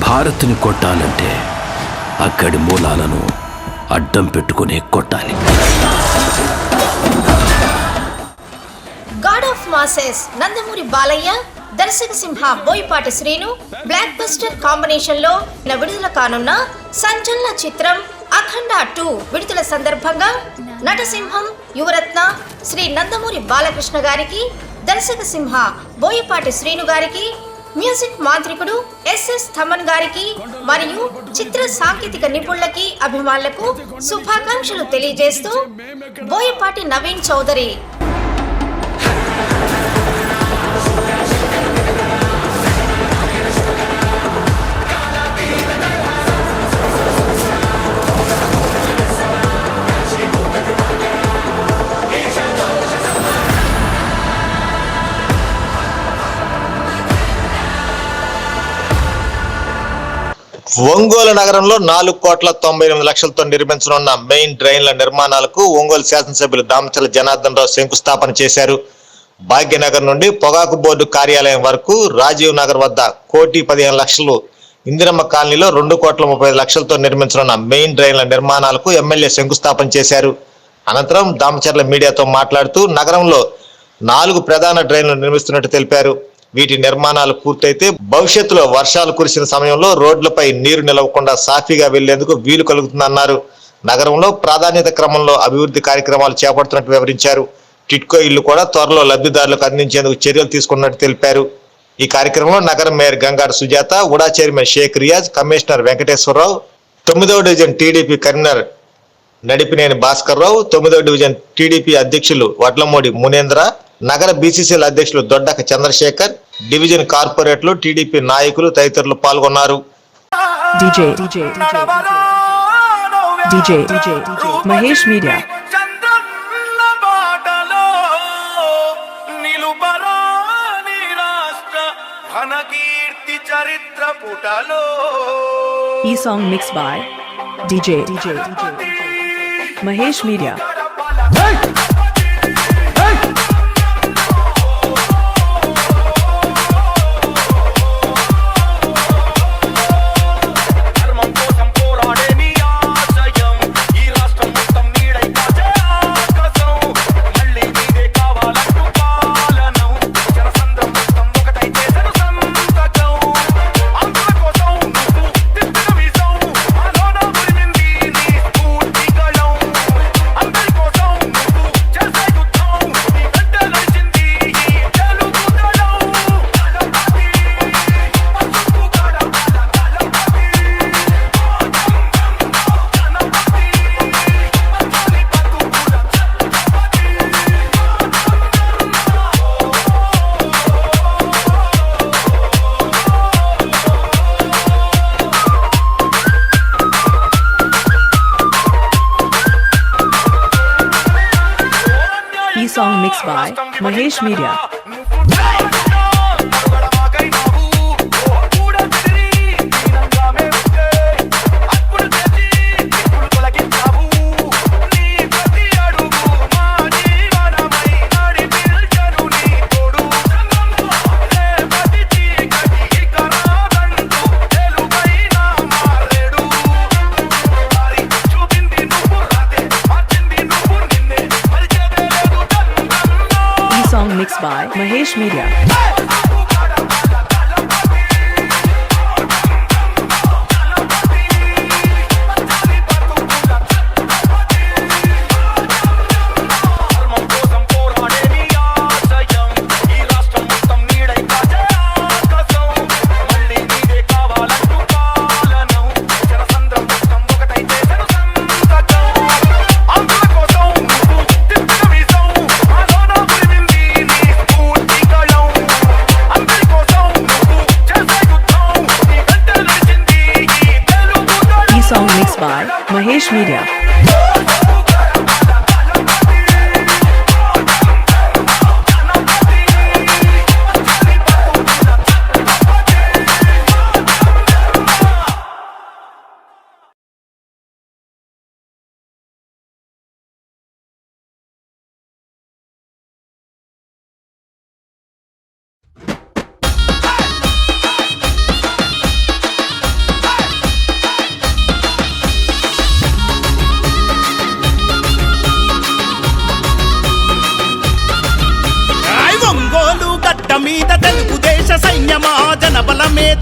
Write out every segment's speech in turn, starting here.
హారతిని కొట్టాలంటే అక్కడి మూలాలను అడ్డం పెట్టుకునే కొట్టాలి. God of masses Nandamuri Balayya, దర్శక సింహ Boyapati Srinu blockbuster combination లో విడుదల కానున్న సంచలన చిత్రం అఖండ 2 విడుదల సందర్భంగా నటసింహం యువరత్న శ్రీ నందమూరి బాలకృష్ణ గారికి, దర్శక సింహ బోయపాటి శ్రీను గారికి, మ్యూజిక్ మాంత్రికుడు ఎస్ఎస్ థమన్ గారికి మరియు చిత్ర సాంకేతిక నిపుణులకి, అభిమానులకు శుభాకాంక్షలు తెలియజేస్తూ బోయపాటి నవీన్ చౌదరి. ఒంగోలు నగరంలో 4,98,00,000తో నిర్మించనున్న మెయిన్ డ్రైన్ల నిర్మాణాలకు ఒంగోలు శాసనసభ్యులు దామచర్ల జనార్దన్ రావు శంకుస్థాపన చేశారు. భాగ్యనగర్ నుండి పొగాకు బోర్డు కార్యాలయం వరకు రాజీవ్ నగర్ వద్ద 1,15,00,000, ఇందిరమ్మ కాలనీలో 2,35,00,000తో నిర్మించనున్న మెయిన్ డ్రైన్ల నిర్మాణాలకు ఎమ్మెల్యే శంకుస్థాపన చేశారు. అనంతరం దామచర్ల మీడియాతో మాట్లాడుతూ నగరంలో 4 ప్రధాన డ్రైన్లు నిర్మిస్తున్నట్టు తెలిపారు. వీటి నిర్మాణాలు పూర్తయితే భవిష్యత్తులో వర్షాలు కురిసిన సమయంలో రోడ్లపై నీరు నిలవకుండా సాఫీగా వెళ్లేందుకు వీలు కలుగుతుందన్నారు. నగరంలో ప్రాధాన్యత క్రమంలో అభివృద్ధి కార్యక్రమాలు చేపడుతున్నట్టు వివరించారు. టిట్కో ఇల్లు కూడా త్వరలో లబ్ధిదారులకు అందించేందుకు చర్యలు తీసుకున్నట్టు తెలిపారు. ఈ కార్యక్రమంలో నగర mayor Gangaru Sujatha, UDA chairman Sheikh Riyaz, commissioner Venkateswararao, 9వ division TDP convener Nadipineni Bhaskar Rao, 9వ డివిజన్ టీడీపీ అధ్యక్షులు వడ్లమూడి మునేంద్ర, నగర బీసీసీఎల్ అధ్యక్షులు దొడ్డక చంద్రశేఖర్, డివిజన్ కార్పొరేట్లు, టీడీపీ నాయకులు తదితరులు పాల్గొన్నారు. మహేష్ మీడియా ఈ song mix by DJ Mahesh media. Song mixed by Mahesh Media. Mixed by Mahesh Media. Song mixed by Mahesh Media.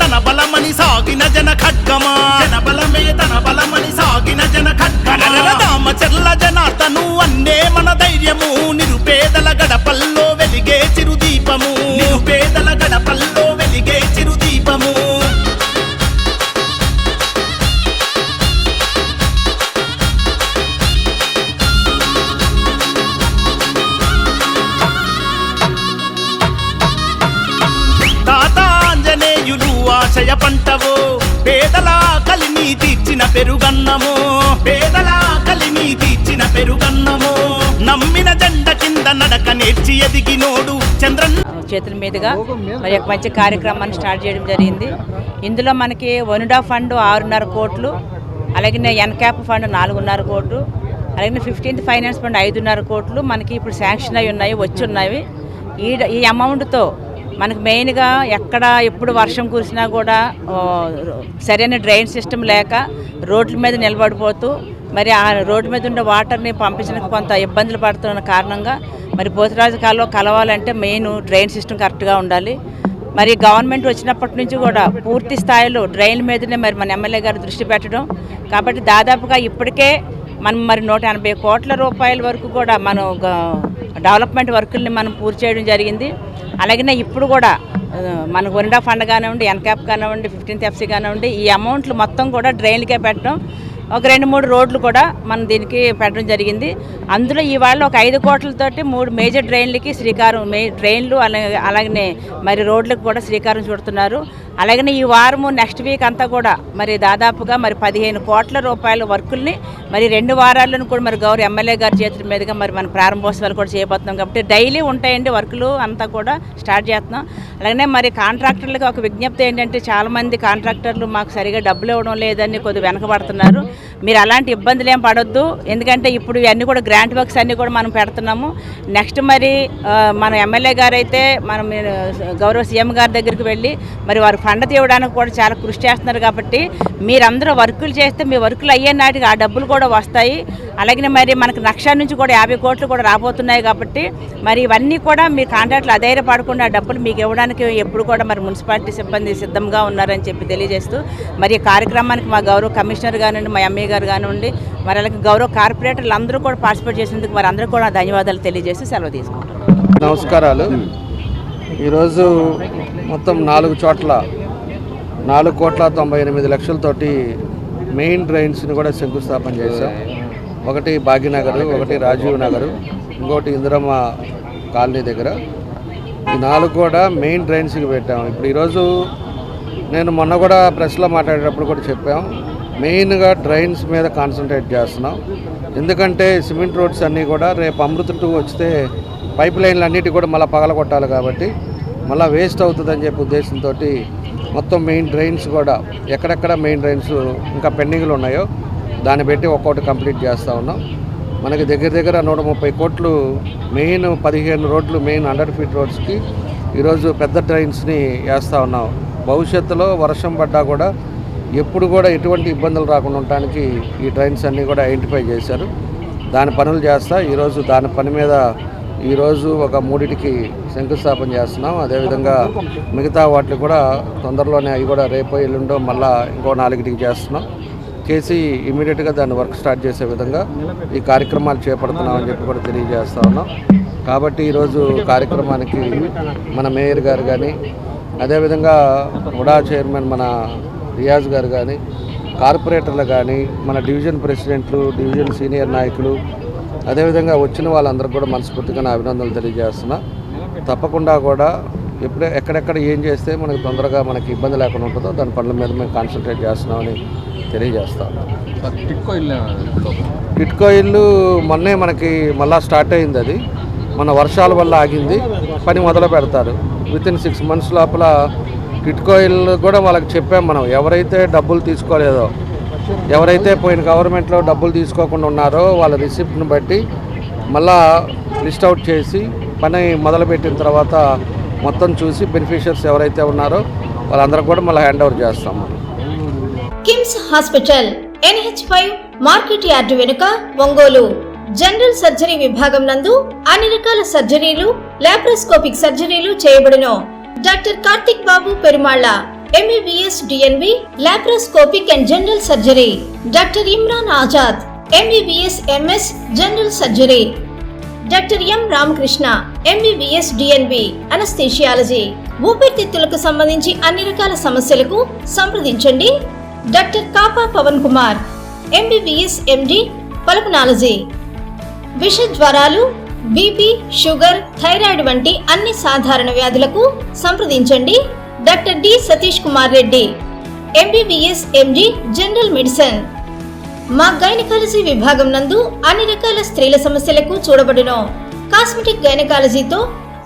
తన బలమని సాగిన జన ఖడ్గమా జనబలమే తన బలమని సాగిన జన ఖడ్గమా రామచర్ల జనార్దను అన్నే మన ధైర్యము నిరుపేదల గడపల్లో వెలిగే చిరుదీపము నిరుపేదల గడపల్లో వెలిగే చిరుదీపము ఆశయ పంటవో పేదల కలిని తీర్చిన పెరుగన్నమో పేదల కలిని తీర్చిన పెరుగన్నమో నమ్మిన జెండ కింద నడక నేర్చి ఎదిగినోడు చంద్రన్ చేతుల మీదుగా మరి ఒక మంచి కార్యక్రమాన్ని స్టార్ట్ చేయడం జరిగింది. ఇందులో మనకి వనుడా ఫండ్ 6.5 కోట్లు, అలాగే ఎన్క్యాప్ ఫండ్ 4.5 కోట్లు, అలాగే 15th ఫైనాన్స్ ఫండ్ 5.5 కోట్లు మనకి ఇప్పుడు శాంక్షన్ అయి ఉన్నాయి, వచ్చి ఉన్నాయి. ఈ అమౌంట్తో మనకు మెయిన్గా ఎక్కడ ఎప్పుడు వర్షం కురిసినా కూడా సరైన డ్రైన్ సిస్టమ్ లేక రోడ్ల మీద నిలబడిపోతూ మరి ఆ రోడ్డు మీద ఉండే వాటర్ని పంపించడానికి కొంత ఇబ్బందులు పడుతున్న కారణంగా మరి పోతురాజు కాలువ కలవాలంటే మెయిన్ డ్రైన్ సిస్టమ్ కరెక్ట్గా ఉండాలి. మరి గవర్నమెంట్ వచ్చినప్పటి నుంచి కూడా పూర్తి స్థాయిలో డ్రైన్ మీదనే మరి మన ఎమ్మెల్యే గారు దృష్టి పెట్టడం కాబట్టి దాదాపుగా ఇప్పటికే మనం మరి 180 కోట్ల రూపాయల వరకు కూడా మనం డెవలప్మెంట్ వర్కుల్ని మనం పూర్తి చేయడం జరిగింది. అలాగే ఇప్పుడు కూడా మనకు వనిడా ఫండ్ కానివ్వండి, ఎన్క్యాప్ కానివ్వండి, 15th FC కానివ్వండి, ఈ అమౌంట్లు మొత్తం కూడా డ్రైన్లకే పెట్టడం, ఒక 2-3 రోడ్లు కూడా మనం దీనికి పెట్టడం జరిగింది. అందులో ఇవాళ ఒక 5 కోట్లతోటి 3 మేజర్ డ్రైన్లకి శ్రీకారం డ్రైన్లు అలాగనే మరి రోడ్లకు కూడా శ్రీకారం చుడుతున్నారు. అలాగనే ఈ వారము నెక్స్ట్ వీక్ అంతా కూడా మరి దాదాపుగా మరి 15 కోట్ల రూపాయల వర్కుల్ని మరి 2 వారాలను కూడా మరి గౌరవ ఎమ్మెల్యే గారి చేతుల మీదుగా మరి మన ప్రారంభోత్సవాలు కూడా చేయబోతున్నాం. కాబట్టి డైలీ ఉంటాయండి వర్కులు అంతా కూడా స్టార్ట్ చేస్తున్నాం. అలాగనే మరి కాంట్రాక్టర్లకు ఒక విజ్ఞప్తి ఏంటంటే చాలామంది కాంట్రాక్టర్లు మాకు సరిగా డబ్బులు ఇవ్వడం లేదని కొద్దిగా వెనకబడుతున్నారు. మీరు అలాంటి ఇబ్బందులు ఏం పడొద్దు, ఎందుకంటే ఇప్పుడు ఇవన్నీ కూడా గ్రాంట్ వర్క్స్ అన్నీ కూడా మనం పెడుతున్నాము. నెక్స్ట్ మరి మన ఎమ్మెల్యే గారు అయితే మనం గౌరవ సీఎం గారి దగ్గరికి వెళ్ళి మరి వారు ఫండ్ తీయడానికి కూడా చాలా కృషి చేస్తున్నారు. కాబట్టి మీరందరూ వర్కులు చేస్తే మీ వర్కులు అయ్యే నాటికి ఆ డబ్బులు కూడా వస్తాయి. అలాగే మరి మనకు లక్ష నుంచి కూడా 50 కోట్లు కూడా రాబోతున్నాయి. కాబట్టి మరి ఇవన్నీ కూడా మీ కాంట్రాక్ట్లు అధైర్యపడకుండా ఆ డబ్బులు మీకు ఇవ్వడానికి ఎప్పుడు కూడా మరి మున్సిపాలిటీ సిబ్బంది సిద్ధంగా ఉన్నారని చెప్పి తెలియజేస్తూ మరి ఈ కార్యక్రమానికి మా గౌరవ కమిషనర్ కానివ్వండి, మా ఎంఏ గారు కానివ్వండి, మరి అలాగే గౌరవ కార్పొరేటర్లు అందరూ కూడా పార్టిసిపేట్ చేసేందుకు మరి అందరూ కూడా ధన్యవాదాలు తెలియజేస్తూ సెలవు తీసుకుంటారు. నమస్కారాలు. ఈరోజు మొత్తం 4 చోట్ల 4,98,00,000తోటి మెయిన్ డ్రైన్స్ని కూడా శంకుస్థాపన చేశాం. ఒకటి భాగ్యనగర్, ఒకటి రాజీవ్ నగర్, ఇంకోటి ఇందిరమ్మ కాలనీ దగ్గర. ఈ 4 కూడా మెయిన్ డ్రైన్స్కి పెట్టాం. ఇప్పుడు ఈరోజు నేను మొన్న కూడా ప్రెస్లో మాట్లాడేటప్పుడు కూడా చెప్పాం, మెయిన్గా డ్రైన్స్ మీద కాన్సన్ట్రేట్ చేస్తున్నాం. ఎందుకంటే సిమెంట్ రోడ్స్ అన్నీ కూడా రేపు అమృత 2 వస్తే పైప్ లైన్లు అన్నిటి కూడా మళ్ళీ పగలగొట్టాలి కాబట్టి మళ్ళీ వేస్ట్ అవుతుందని చెప్పి ఉద్దేశంతో మొత్తం మెయిన్ డ్రైన్స్ కూడా ఎక్కడెక్కడ మెయిన్ డ్రైన్స్ ఇంకా పెండింగ్లు ఉన్నాయో దాన్ని పెట్టి ఒక్కొక్కటి కంప్లీట్ చేస్తూ ఉన్నాం. మనకి దగ్గర 130 కోట్లు మెయిన్ 15 రోడ్లు మెయిన్ 100 ఫీట్ రోడ్స్కి ఈరోజు పెద్ద డ్రైన్స్ని వేస్తూ ఉన్నాం. భవిష్యత్తులో వర్షం పడ్డా కూడా ఎప్పుడు కూడా ఎటువంటి ఇబ్బందులు రాకుండా ఉండటానికి ఈ డ్రైన్స్ అన్నీ కూడా ఐడెంటిఫై చేశారు. దాని పనులు చేస్తా ఈరోజు దాని పని మీద ఈరోజు ఒక 3టికి శంకుస్థాపన చేస్తున్నాం. అదేవిధంగా మిగతా వాటిని కూడా తొందరలోనే అవి కూడా రేపు ఎల్లుండో మళ్ళీ ఇంకో 4టికి చేస్తున్నాం. చేసి ఇమీడియట్గా దాన్ని వర్క్ స్టార్ట్ చేసే విధంగా ఈ కార్యక్రమాలు చేపడుతున్నామని చెప్పి కూడా తెలియజేస్తూ ఉన్నాం. కాబట్టి ఈరోజు కార్యక్రమానికి మన మేయర్ గారు కానీ, అదేవిధంగా ఉడా చైర్మన్ మన రియాజ్ గారు కానీ, కార్పొరేటర్లు కానీ, మన డివిజన్ ప్రెసిడెంట్లు, డివిజన్ సీనియర్ నాయకులు, అదేవిధంగా వచ్చిన వాళ్ళందరికీ కూడా మనస్ఫూర్తిగా నా అభినందనలు తెలియజేస్తున్నా. తప్పకుండా కూడా ఎక్కడెక్కడ ఏం చేస్తే మనకు తొందరగా మనకి ఇబ్బంది లేకుండా ఉంటుందో దాని పనుల మీద మేము కాన్సన్ట్రేట్ చేస్తున్నామని తెలియజేస్తాం. టిట్కో ఇల్లు మొన్నే మనకి మళ్ళీ స్టార్ట్ అయింది. అది మన వర్షాల వల్ల ఆగింది. పని మొదలు పెడతారు. వితిన్ 6 months లోపల టిట్కో ఇల్లు కూడా వాళ్ళకి చెప్పాం మనం. ఎవరైతే డబ్బులు తీసుకోలేదో, ఎవరైతే పోయిన గవర్నమెంట్లో డబ్బులు తీసుకోకుండా ఉన్నారో వాళ్ళ రిసిప్ట్ని బట్టి మళ్ళా లిస్ట్ అవుట్ చేసి పని మొదలుపెట్టిన తర్వాత మొత్తం చూసి బెనిఫిషియర్స్ ఎవరైతే ఉన్నారో వాళ్ళందరూ కూడా మళ్ళీ హ్యాండ్ ఓవర్ చేస్తాం. KIMS hospital NH5 market yard వెనుక ఒంగోలు. జనరల్ సర్జరీ విభాగం నందు అన్ని రకాల సర్జరీలు, లాప్రోస్కోపిక్ సర్జరీలు చేయబడును. Doctor Karthik Babu Perumalla, MBBS DNB laparoscopic and general surgery, doctor Imran Azad MBBS MS general surgery, doctor M Ramakrishna MBBS DNB anaesthesiology. ఊపిరితిత్తులకు సంబంధించి అన్ని రకాల సమస్యలకు సంప్రదించండి doctor Kapa Pavan Kumar MBBS MD pulmonology. విష జ్వరాలు, బీపీ, షుగర్, థైరాయిడ్ వంటి అన్ని సాధారణ వ్యాధులకు సంప్రదించండి doctor D Satish Kumar Reddy MBBS MD general medicine. మా గైనకాలజీ విభాగం నందు అన్ని రకాల స్త్రీల సమస్యలకు చూడబడును. కాస్మెటిక్ గైనకాలజీతో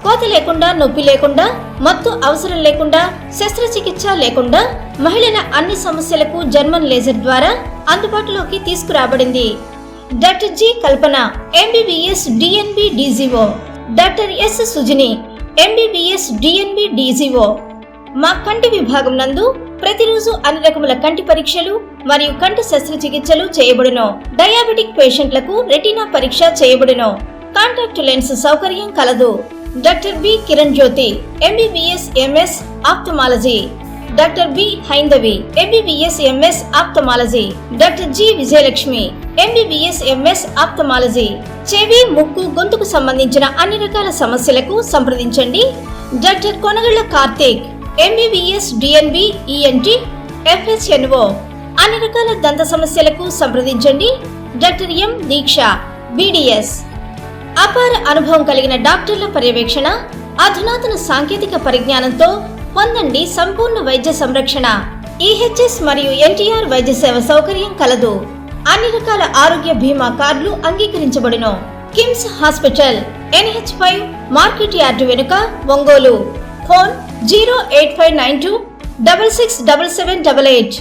కోత లేకుండా, నొప్పి లేకుండా, మత్తు అవసరం లేకుండా, శస్త్రచికిత్స లేకుండా మహిళల అన్ని సమస్యలకు జర్మన్ లేజర్ ద్వారా అందుబాటులోకి తీసుకురాబడింది. డాక్టర్ జి కల్పన MBBS DNB DGO, doctor yes Sujini MBBS DNB DGO. మా కంటి విభాగం నందు ప్రతిరోజు అన్ని రకముల కంటి పరీక్షలు మరియు కంటి శస్త్రచికిత్సలు చేయబడును. డయాబెటిక్ పేషెంట్లకు రెటీనా పరీక్ష చేయబడును. కాంటాక్ట్ లెన్స్ సౌకర్యం కలదు. Doctor B Kiran Jyothi MBBS MS ophthalmology, doctor B Haindavi MBBS MS ophthalmology, doctor G Vijayalakshmi MBBS MS ophthalmology. చెవి, ముక్కు, గొంతుకు సంబంధించిన అన్ని రకాల సమస్యలకు సంప్రదించండి doctor Konagalla Karthik MBBS DNB ENT FHNO. అన్ని రకాల దంత సమస్యలకు సంప్రదించండి డాక్టర్ ఎం దీక్ష BDS. అపార అనుభవం కలిగిన డాక్టర్ల పర్యవేక్షణ, అధునాతన సాంకేతిక పరిజ్ఞానంతో పొందండి సంపూర్ణ వైద్య సంరక్షణ. EHS మరియు NTR వైద్య సేవ సౌకర్యం కలదు. అన్ని రకాల ఆరోగ్య బీమా కార్డులు అంగీకరించబడును. KIMS hospital NH5 market yard వెనుక, ఒంగోలు. ఫోన్ 08592 667788.